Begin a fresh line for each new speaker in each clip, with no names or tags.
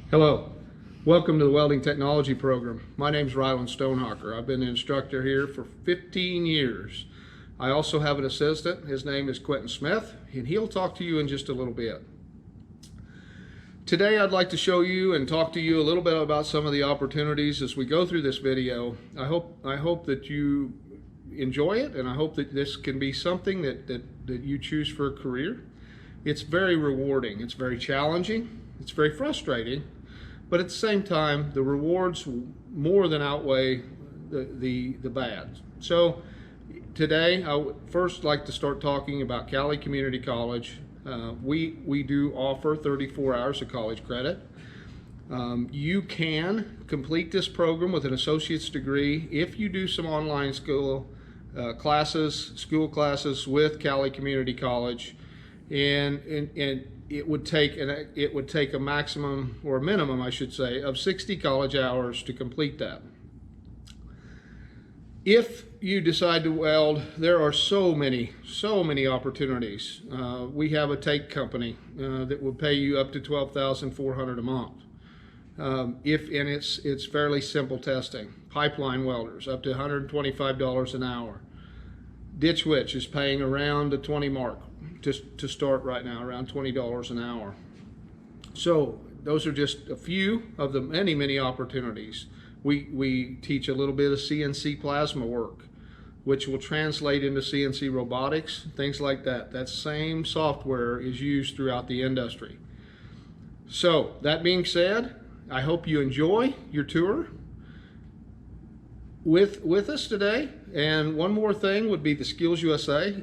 Hello, welcome to the Welding Technology Program. My name is Ryland Stonehawker. I've been an instructor here for 15 years. I also have an assistant. His name is Quentin Smith, and he'll talk to you in just a little bit. Today I'd like to show you and talk to you a little bit about some of the opportunities as we go through this video. I hope that you enjoy it, and I hope that this can be something that you choose for a career. It's very rewarding, it's very challenging, it's very frustrating, but at the same time, the rewards more than outweigh the bad. So today, I would first like to start talking about Cali Community College. We do offer 34 hours of college credit. You can complete this program with an associate's degree if you do some online school classes with Cali Community College, and it would take a maximum, or a minimum I should say, of 60 college hours to complete that. If you decide to weld, there are so many opportunities. We have a take company that will pay you up to $12,400 a month. It's fairly simple testing. Pipeline welders up to $125 an hour. Ditch Witch is paying around the 20 mark to start right now, around $20 an hour. So those are just a few of the many opportunities. We teach a little bit of CNC plasma work, which will translate into CNC robotics, things like that. That same software is used throughout the industry. So that being said, I hope you enjoy your tour with us today. And one more thing would be the Skills USA.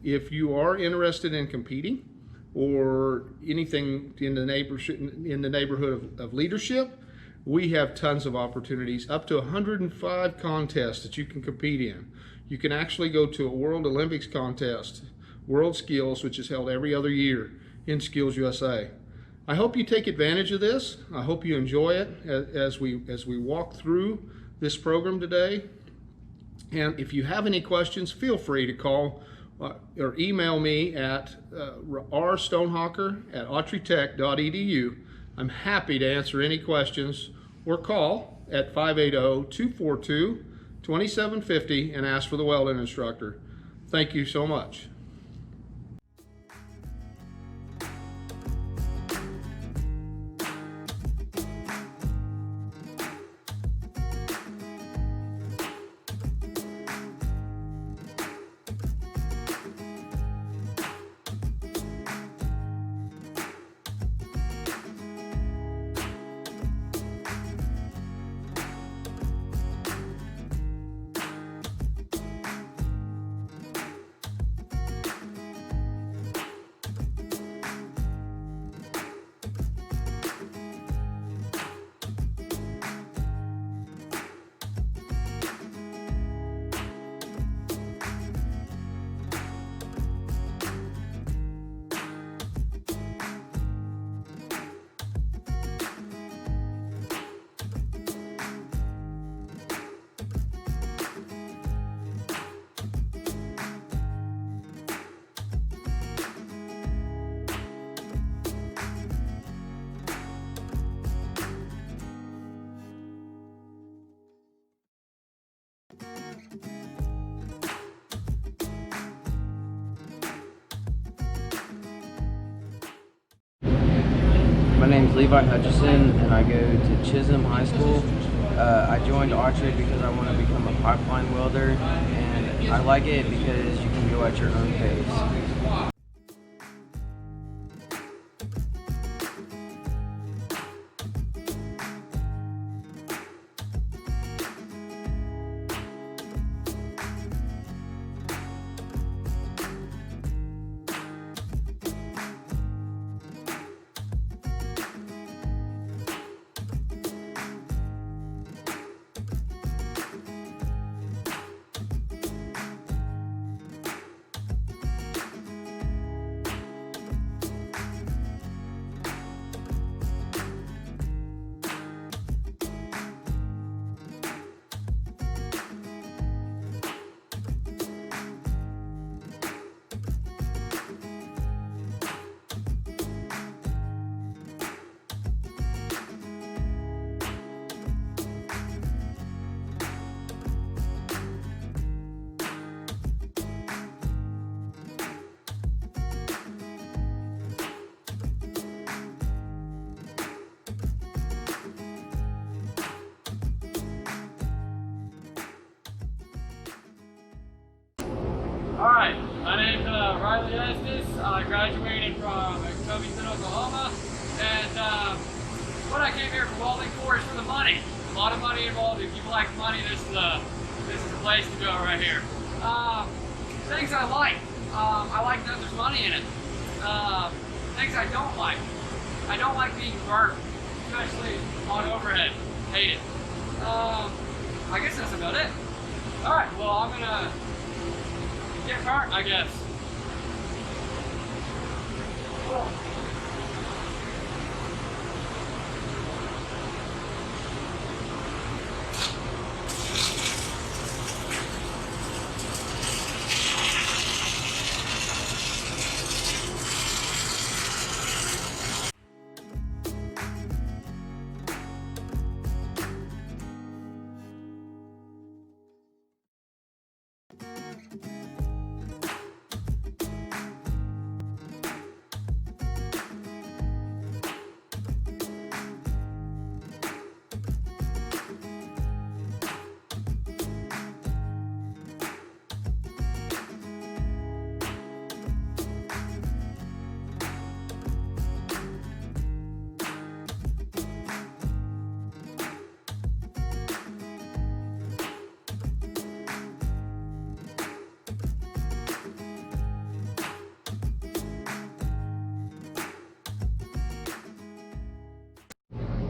If you are interested in competing or anything in the neighborhood of leadership, we have tons of opportunities, up to 105 contests that you can compete in. You can actually go to a World Olympics contest, World Skills, which is held every other year in Skills USA. I hope you take advantage of this. I hope you enjoy it as we walk through this program today. And if you have any questions, feel free to call or email me at rstonehawker@autrytech.edu. I'm happy to answer any questions, or call at 580-242-2750 and ask for the welding instructor. Thank you so much.
My name is Levi Hutchison, and I go to Chisholm High School. I joined Archery because I want to become a pipeline welder, and I like it because you can go at your own pace.
Estes. I graduated from Covington, Oklahoma, and what I came here for welding for is for the money. A lot of money involved. If you like money, this is the place to go right here. Things I like. I like that there's money in it. Things I don't like. I don't like being burnt, especially on overhead. Hate it. I guess that's about it. All right. Well, I'm gonna get burnt, I guess. Cool.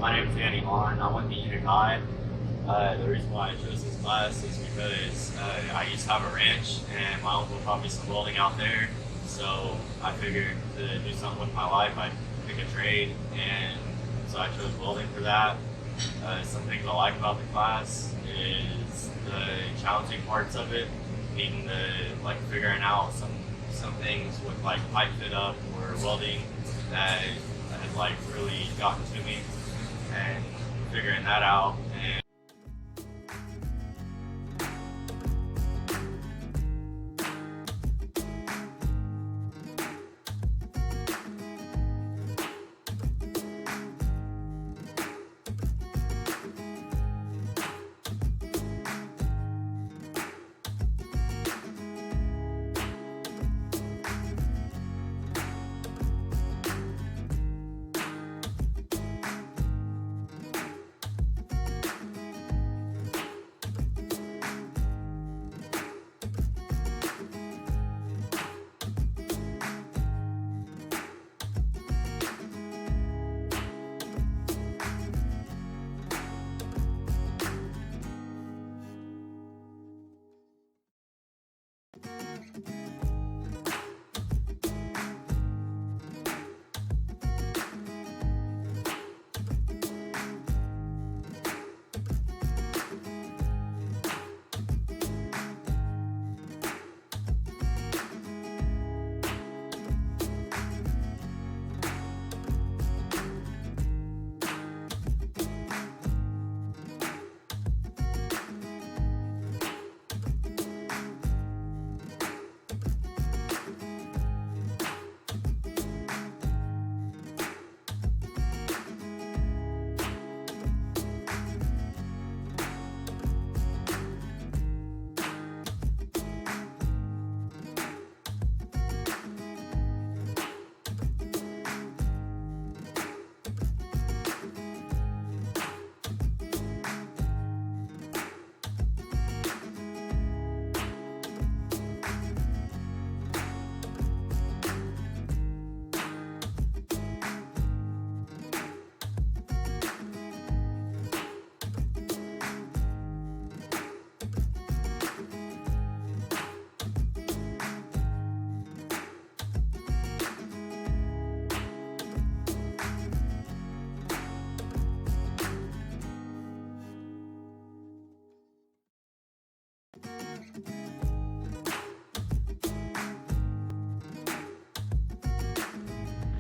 My name is Danny Hahn. I went to Unit High. The reason why I chose this class is because I used to have a ranch and my uncle taught me some welding out there. So I figured to do something with my life, I'd pick a trade, and so I chose welding for that. Some things I like about the class is the challenging parts of it, needing to figuring out some things with pipe fit up or welding that has really gotten to me, and figuring that out. And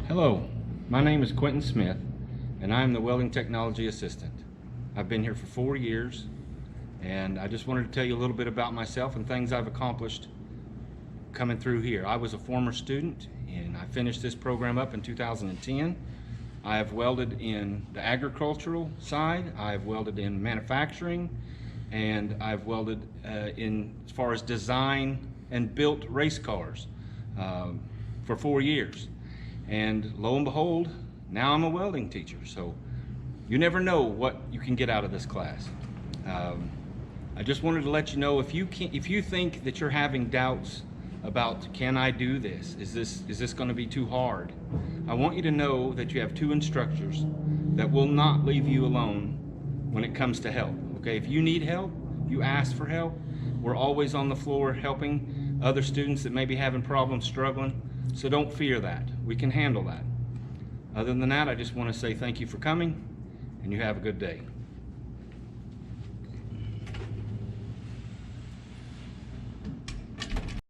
Hello, my name is Quentin Smith, and I am the Welding Technology Assistant. I've been here for 4 years, and I just wanted to tell you a little bit about myself and things I've accomplished coming through here. I was a former student, and I finished this program up in 2010. I have welded in the agricultural side, I have welded in manufacturing, and I've welded in as far as design and built race cars. for 4 years. And lo and behold, now I'm a welding teacher. So you never know what you can get out of this class. I just wanted to let you know, if you think that you're having doubts about, can I do this? Is this going to be too hard? I want you to know that you have 2 instructors that will not leave you alone when it comes to help. Okay, if you need help, you ask for help. We're always on the floor helping other students that may be having problems, struggling. So don't fear that. We can handle that. Other than that, I just want to say thank you for coming, and you have a good day.